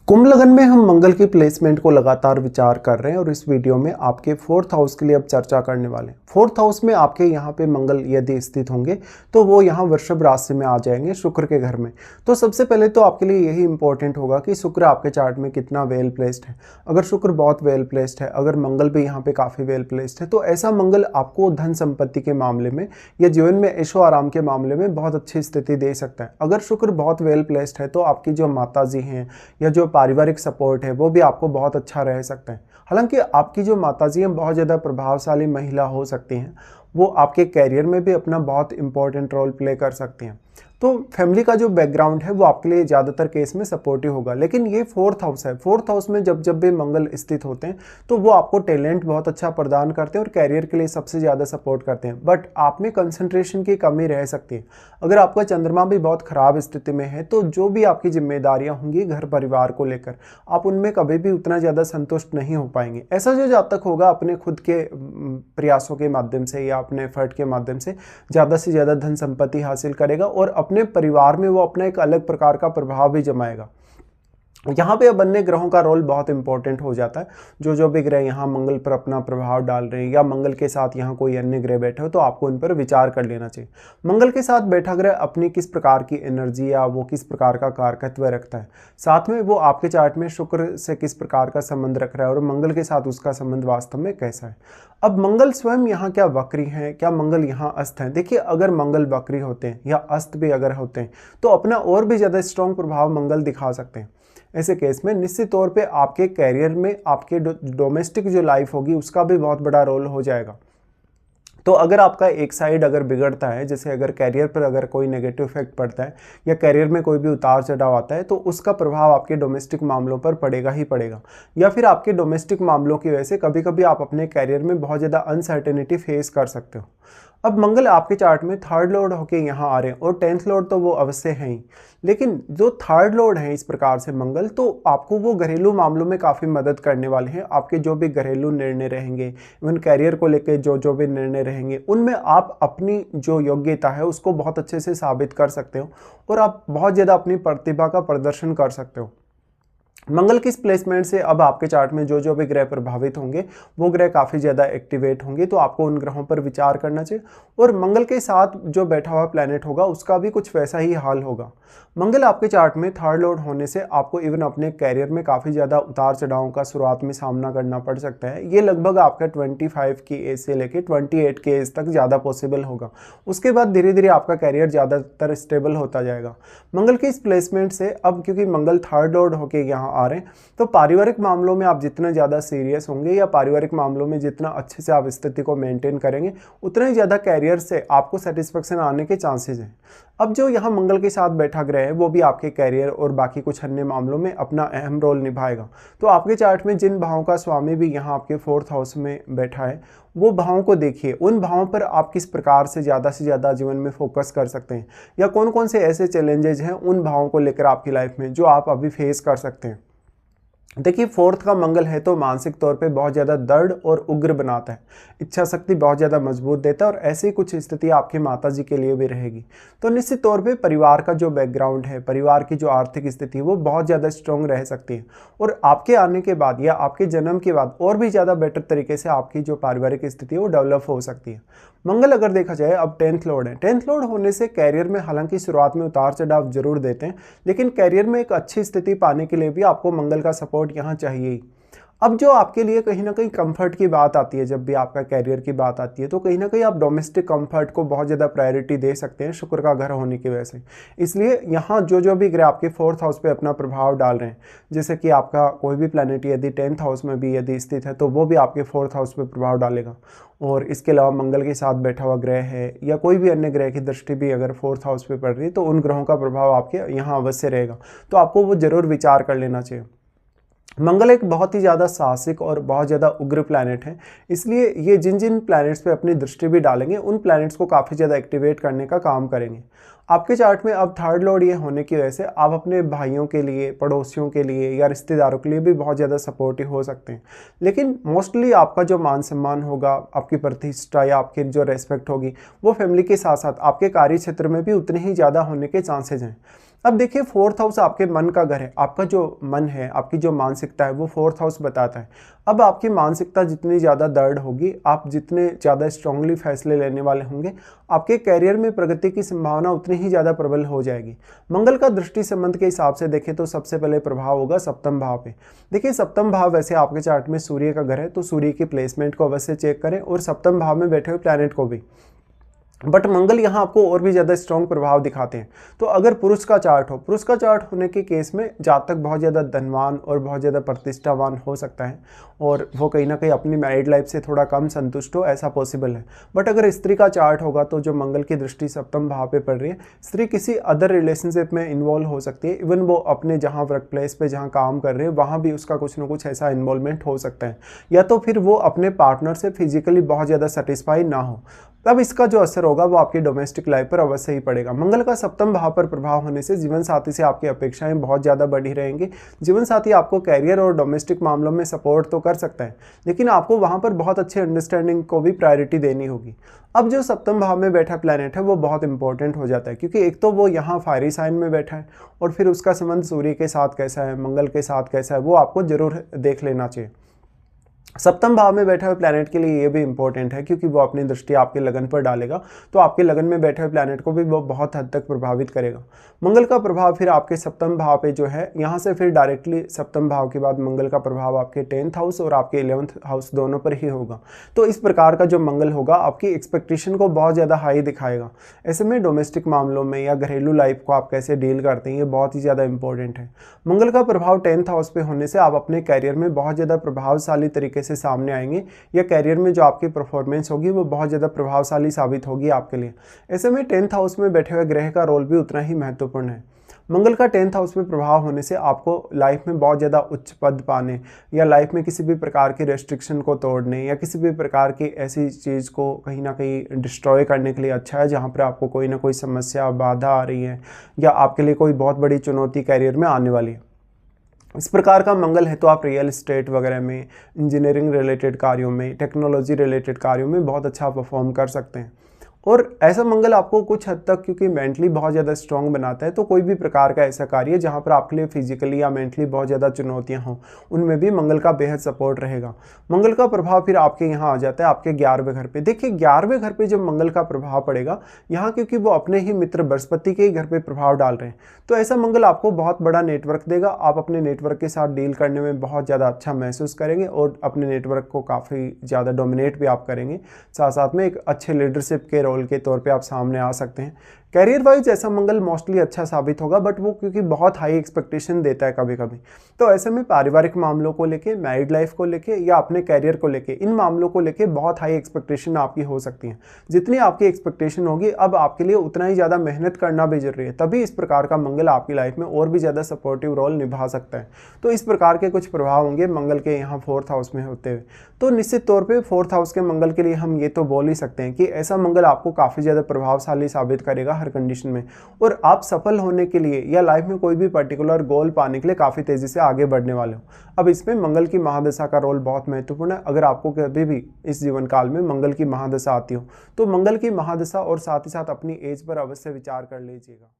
कुंभ लगन में हम मंगल की प्लेसमेंट को लगातार विचार कर रहे हैं और इस वीडियो में आपके फोर्थ हाउस के लिए अब चर्चा करने वाले हैं। फोर्थ हाउस में आपके यहाँ पे मंगल यदि स्थित होंगे तो वो यहाँ वृषभ राशि में आ जाएंगे शुक्र के घर में। तो सबसे पहले तो आपके लिए यही इंपॉर्टेंट होगा कि शुक्र आपके चार्ट में कितना वेल प्लेस्ड है। अगर शुक्र बहुत वेल प्लेस्ड है, अगर मंगल भी यहाँ पे काफ़ी वेल प्लेस्ड है, तो ऐसा मंगल आपको धन संपत्ति के मामले में या जीवन में ऐशो आराम के मामले में बहुत अच्छी स्थिति दे सकता है। अगर शुक्र बहुत वेल प्लेस्ड है तो आपकी जो माता जी हैं या जो पारिवारिक सपोर्ट है वो भी आपको बहुत अच्छा रह सकता है। हालांकि आपकी जो माताजी हैं बहुत ज़्यादा प्रभावशाली महिला हो सकती हैं, वो आपके कैरियर में भी अपना बहुत इंपॉर्टेंट रोल प्ले कर सकती हैं। तो फैमिली का जो बैकग्राउंड है वो आपके लिए ज़्यादातर केस में सपोर्टिव होगा। लेकिन ये फोर्थ हाउस है, फोर्थ हाउस में जब जब भी मंगल स्थित होते हैं तो वो आपको टैलेंट बहुत अच्छा प्रदान करते हैं और कैरियर के लिए सबसे ज़्यादा सपोर्ट करते हैं। बट आप में कंसंट्रेशन की कमी रह सकती है। अगर आपका चंद्रमा भी बहुत ख़राब स्थिति में है तो जो भी आपकी जिम्मेदारियाँ होंगी घर परिवार को लेकर, आप उनमें कभी भी उतना ज़्यादा संतुष्ट नहीं हो पाएंगे। ऐसा जो जातक होगा अपने खुद के प्रयासों के माध्यम से या अपने एफर्ट के माध्यम से ज़्यादा धन संपत्ति हासिल करेगा और अपने परिवार में वो अपना एक अलग प्रकार का प्रभाव भी जमाएगा। यहाँ पे अब अन्य ग्रहों का रोल बहुत इंपॉर्टेंट हो जाता है। जो भी ग्रह यहाँ मंगल पर अपना प्रभाव डाल रहे हैं या मंगल के साथ यहाँ कोई अन्य ग्रह बैठे हो तो आपको उन पर विचार कर लेना चाहिए। मंगल के साथ बैठा ग्रह अपनी किस प्रकार की एनर्जी या वो किस प्रकार का कारकत्व रखता है, साथ में वो आपके चार्ट में शुक्र से किस प्रकार का संबंध रख रहा है और मंगल के साथ उसका संबंध वास्तव में कैसा है। अब मंगल स्वयं यहाँ क्या वक्री है, क्या मंगल यहाँ अस्त है? देखिए, अगर मंगल वक्री होते हैं या अस्त भी अगर होते हैं तो अपना और भी ज़्यादा स्ट्रॉन्ग प्रभाव मंगल दिखा सकते हैं। ऐसे केस में निश्चित तौर पे आपके कैरियर में आपके डोमेस्टिक जो लाइफ होगी उसका भी बहुत बड़ा रोल हो जाएगा। तो अगर आपका एक साइड अगर बिगड़ता है, जैसे अगर कैरियर पर अगर कोई नेगेटिव इफेक्ट पड़ता है या कैरियर में कोई भी उतार चढ़ाव आता है तो उसका प्रभाव आपके डोमेस्टिक मामलों पर पड़ेगा ही पड़ेगा। या फिर आपके डोमेस्टिक मामलों की वजह से कभी कभी आप अपने कैरियर में बहुत ज़्यादा अनसर्टेनिटी फेस कर सकते हो। अब मंगल आपके चार्ट में थर्ड लॉर्ड होके यहाँ आ रहे हैं और 10th लॉर्ड तो वो अवश्य हैं ही, लेकिन जो थर्ड लॉर्ड हैं इस प्रकार से मंगल, तो आपको वो घरेलू मामलों में काफ़ी मदद करने वाले हैं। आपके जो भी घरेलू निर्णय रहेंगे, इवन कैरियर को लेकर जो भी निर्णय रहेंगे, उनमें आप अपनी जो योग्यता है उसको बहुत अच्छे से साबित कर सकते हो और आप बहुत ज़्यादा अपनी प्रतिभा का प्रदर्शन कर सकते हो। मंगल की इस प्लेसमेंट से अब आपके चार्ट में जो भी ग्रह प्रभावित होंगे वो ग्रह काफ़ी ज़्यादा एक्टिवेट होंगे, तो आपको उन ग्रहों पर विचार करना चाहिए। और मंगल के साथ जो बैठा हुआ प्लैनेट होगा उसका भी कुछ वैसा ही हाल होगा। मंगल आपके चार्ट में थर्ड लॉर्ड होने से आपको इवन अपने कैरियर में काफ़ी ज़्यादा उतार चढ़ाव का शुरुआत में सामना करना पड़ सकता है। ये लगभग आपका 25 की एज से लेकर 28 की एज तक ज़्यादा पॉसिबल होगा। उसके बाद धीरे धीरे आपका कैरियर ज़्यादातर स्टेबल होता जाएगा। मंगल की इस प्लेसमेंट से अब क्योंकि मंगल थर्ड लॉर्ड होकर यहाँ आ रहे हैं तो पारिवारिक मामलों में आप जितना ज़्यादा सीरियस होंगे या पारिवारिक मामलों में जितना अच्छे से आप स्थिति को मेंटेन करेंगे उतना ही ज़्यादा कैरियर से आपको सेटिस्फेक्शन आने के चांसेस हैं। अब जो यहाँ मंगल के साथ बैठा ग्रह है वो भी आपके कैरियर और बाकी कुछ अन्य मामलों में अपना अहम रोल निभाएगा। तो आपके चार्ट में जिन भावों का स्वामी भी यहाँ आपके फोर्थ हाउस में बैठा है वो भावों को देखिए, उन भावों पर आप किस प्रकार से ज़्यादा जीवन में फोकस कर सकते हैं या कौन कौन से ऐसे चैलेंजेज हैं उन भावों को लेकर आपकी लाइफ में जो आप अभी फेस कर सकते हैं। देखिए, फोर्थ का मंगल है तो मानसिक तौर पे बहुत ज़्यादा दृढ़ और उग्र बनाता है, इच्छा शक्ति बहुत ज़्यादा मजबूत देता है और ऐसी कुछ स्थिति आपकी माता जी के लिए भी रहेगी। तो निश्चित तौर पे परिवार का जो बैकग्राउंड है, परिवार की जो आर्थिक स्थिति है वो बहुत ज़्यादा स्ट्रॉन्ग रह सकती है और आपके आने के बाद या आपके जन्म के बाद और भी ज़्यादा बेटर तरीके से आपकी जो पारिवारिक स्थिति है वो डेवलप हो सकती है। मंगल अगर देखा जाए अब 10th लॉर्ड है, 10th लॉर्ड होने से कैरियर में हालांकि शुरुआत में उतार चढ़ाव जरूर देते हैं, लेकिन कैरियर में एक अच्छी स्थिति पाने के लिए भी आपको मंगल का सपोर्ट यहाँ चाहिए ही। अब जो आपके लिए कहीं ना कहीं कंफर्ट की बात आती है, जब भी आपका कैरियर की बात आती है तो कहीं ना कहीं आप डोमेस्टिक कंफर्ट को बहुत ज़्यादा प्रायोरिटी दे सकते हैं शुक्र का घर होने की वजह से। इसलिए यहाँ जो भी ग्रह आपके फोर्थ हाउस पे अपना प्रभाव डाल रहे हैं, जैसे कि आपका कोई भी प्लैनेट यदि 10th हाउस में भी यदि स्थित है तो वो भी आपके फोर्थ हाउस पे प्रभाव डालेगा। और इसके अलावा मंगल के साथ बैठा हुआ ग्रह है या कोई भी अन्य ग्रह की दृष्टि भी अगर फोर्थ हाउस पे पड़ रही है तो उन ग्रहों का प्रभाव आपके यहाँ अवश्य रहेगा, तो आपको वो जरूर विचार कर लेना चाहिए। मंगल एक बहुत ही ज़्यादा साहसिक और बहुत ज़्यादा उग्र प्लैनेट है, इसलिए ये जिन प्लैनेट्स पे अपनी दृष्टि भी डालेंगे उन प्लैनेट्स को काफ़ी ज़्यादा एक्टिवेट करने का काम करेंगे। आपके चार्ट में अब थर्ड लॉर्ड ये होने की वजह से आप अपने भाइयों के लिए, पड़ोसियों के लिए या रिश्तेदारों के लिए भी बहुत ज़्यादा सपोर्टिव हो सकते हैं। लेकिन मोस्टली आपका जो मान सम्मान होगा, आपकी प्रतिष्ठा या आपकी जो रेस्पेक्ट होगी वो फैमिली के साथ साथ आपके कार्य क्षेत्र में भी उतनी ही ज़्यादा होने के चांसेज हैं। अब देखिए फोर्थ हाउस आपके मन का घर है, आपका जो मन है, आपकी जो मानसिकता है वो फोर्थ हाउस बताता है। अब आपकी मानसिकता जितनी ज़्यादा दृढ़ होगी, आप जितने ज़्यादा स्ट्रांगली फैसले लेने वाले होंगे, आपके कैरियर में प्रगति की संभावना उतनी ही ज़्यादा प्रबल हो जाएगी। मंगल का दृष्टि संबंध के हिसाब से देखें तो सबसे पहले प्रभाव होगा सप्तम भाव पे। देखिए सप्तम भाव वैसे आपके चार्ट में सूर्य का घर है, तो सूर्य की प्लेसमेंट को अवश्य चेक करें और सप्तम भाव में बैठे हुए प्लैनेट को भी। बट मंगल यहाँ आपको और भी ज़्यादा स्ट्रॉन्ग प्रभाव दिखाते हैं। तो अगर पुरुष का चार्ट हो, पुरुष का चार्ट होने के केस में जातक बहुत ज़्यादा धनवान और बहुत ज़्यादा प्रतिष्ठावान हो सकता है और वो कहीं ना कहीं अपनी मैरिड लाइफ से थोड़ा कम संतुष्ट हो, ऐसा पॉसिबल है। बट अगर स्त्री का चार्ट होगा तो जो मंगल की दृष्टि सप्तम भाव पे पड़ रही है, स्त्री किसी अदर रिलेशनशिप में इन्वॉल्व हो सकती है। इवन वो अपने जहाँ वर्क प्लेस पे जहाँ काम कर रहे हैं वहाँ भी उसका कुछ ना कुछ ऐसा इन्वॉल्वमेंट हो सकता है, या तो फिर वो अपने पार्टनर से फिजिकली बहुत ज़्यादा सेटिस्फाई ना हो। तब इसका जो असर होगा वो आपकी डोमेस्टिक लाइफ पर अवश्य ही पड़ेगा। मंगल का सप्तम भाव पर प्रभाव होने से जीवन साथी से आपकी अपेक्षाएं बहुत ज़्यादा बढ़ी रहेंगी। जीवन साथी आपको कैरियर और डोमेस्टिक मामलों में सपोर्ट तो कर सकता है, लेकिन आपको वहाँ पर बहुत अच्छे अंडरस्टैंडिंग को भी प्रायोरिटी देनी होगी। अब जो सप्तम भाव में बैठा प्लैनेट है वो बहुत इंपॉर्टेंट हो जाता है, क्योंकि एक तो वो यहाँ फायरी साइन में बैठा है और फिर उसका संबंध सूर्य के साथ कैसा है, मंगल के साथ कैसा है, वो आपको जरूर देख लेना चाहिए। सप्तम भाव में बैठे हुए प्लैनेट के लिए ये भी इंपॉर्टेंट है, क्योंकि वो अपनी दृष्टि आपके लगन पर डालेगा, तो आपके लगन में बैठे हुए प्लैनेट को भी वो बहुत हद तक प्रभावित करेगा। मंगल का प्रभाव फिर आपके सप्तम भाव पे जो है, यहाँ से फिर डायरेक्टली सप्तम भाव के बाद मंगल का प्रभाव आपके 10th हाउस और आपके 11th हाउस दोनों पर ही होगा। तो इस प्रकार का जो मंगल होगा आपकी एक्सपेक्टेशन को बहुत ज़्यादा हाई दिखाएगा। ऐसे में डोमेस्टिक मामलों में या घरेलू लाइफ को आप कैसे डील करते हैं, ये बहुत ही ज़्यादा इंपॉर्टेंट है। मंगल का प्रभाव 10th हाउस पे होने से आप अपने कैरियर में बहुत ज़्यादा प्रभावशाली तरीके से सामने आएंगे, या कैरियर में जो आपकी परफॉर्मेंस होगी वो बहुत ज़्यादा प्रभावशाली साबित होगी आपके लिए। ऐसे में 10th हाउस में बैठे हुए ग्रह का रोल भी उतना ही महत्वपूर्ण है। मंगल का 10th हाउस में प्रभाव होने से आपको लाइफ में बहुत ज़्यादा उच्च पद पाने, या लाइफ में किसी भी प्रकार के रेस्ट्रिक्शन को तोड़ने, या किसी भी प्रकार की ऐसी चीज़ को कहीं ना कहीं डिस्ट्रॉय करने के लिए अच्छा है जहाँ पर आपको कोई ना कोई समस्या बाधा आ रही है, या आपके लिए कोई बहुत बड़ी चुनौती कैरियर में आने वाली है। इस प्रकार का मंगल है तो आप रियल एस्टेट वगैरह में, इंजीनियरिंग रिलेटेड कार्यों में, टेक्नोलॉजी रिलेटेड कार्यों में बहुत अच्छा परफॉर्म कर सकते हैं। और ऐसा मंगल आपको कुछ हद तक क्योंकि मेंटली बहुत ज़्यादा स्ट्रांग बनाता है, तो कोई भी प्रकार का ऐसा कार्य जहाँ पर आपके लिए फिजिकली या मेंटली बहुत ज़्यादा चुनौतियाँ हों, उनमें भी मंगल का बेहद सपोर्ट रहेगा। मंगल का प्रभाव फिर आपके यहाँ आ जाता है आपके 11वें घर पे। देखिए 11वें घर पे जब मंगल का प्रभाव पड़ेगा यहाँ, क्योंकि वो अपने ही मित्र बृहस्पति के ही घर पे प्रभाव डाल रहे हैं, तो ऐसा मंगल आपको बहुत बड़ा नेटवर्क देगा। आप अपने नेटवर्क के साथ डील करने में बहुत ज़्यादा अच्छा महसूस करेंगे और अपने नेटवर्क को काफ़ी ज़्यादा डोमिनेट भी आप करेंगे। साथ साथ में एक अच्छे लीडरशिप के रोल के तौर पे आप सामने आ सकते हैं। कैरियर वाइज ऐसा मंगल मोस्टली अच्छा साबित होगा, बट वो क्योंकि बहुत हाई एक्सपेक्टेशन देता है कभी कभी, तो ऐसे में पारिवारिक मामलों को लेके, मैरिड लाइफ को लेके या अपने कैरियर को लेके, इन मामलों को लेके बहुत हाई एक्सपेक्टेशन आपकी हो सकती है। जितनी आपकी एक्सपेक्टेशन होगी अब आपके लिए उतना ही ज़्यादा मेहनत करना भी जरूरी है, तभी इस प्रकार का मंगल आपकी लाइफ में और भी ज़्यादा सपोर्टिव रोल निभा सकता है। तो इस प्रकार के कुछ प्रभाव होंगे मंगल के यहाँ 4th हाउस में होते हुए। तो निश्चित तौर पर 4th हाउस के मंगल के लिए हम ये तो बोल ही सकते हैं कि ऐसा मंगल आपको काफ़ी ज़्यादा प्रभावशाली साबित करेगा हर कंडीशन में, और आप सफल होने के लिए या लाइफ में कोई भी पर्टिकुलर गोल पाने के लिए काफ़ी तेज़ी से आगे बढ़ने वाले हो। अब इसमें मंगल की महादशा का रोल बहुत महत्वपूर्ण है। अगर आपको कभी भी इस जीवन काल में मंगल की महादशा आती हो तो मंगल की महादशा और साथ ही साथ अपनी एज पर अवश्य विचार कर लीजिएगा।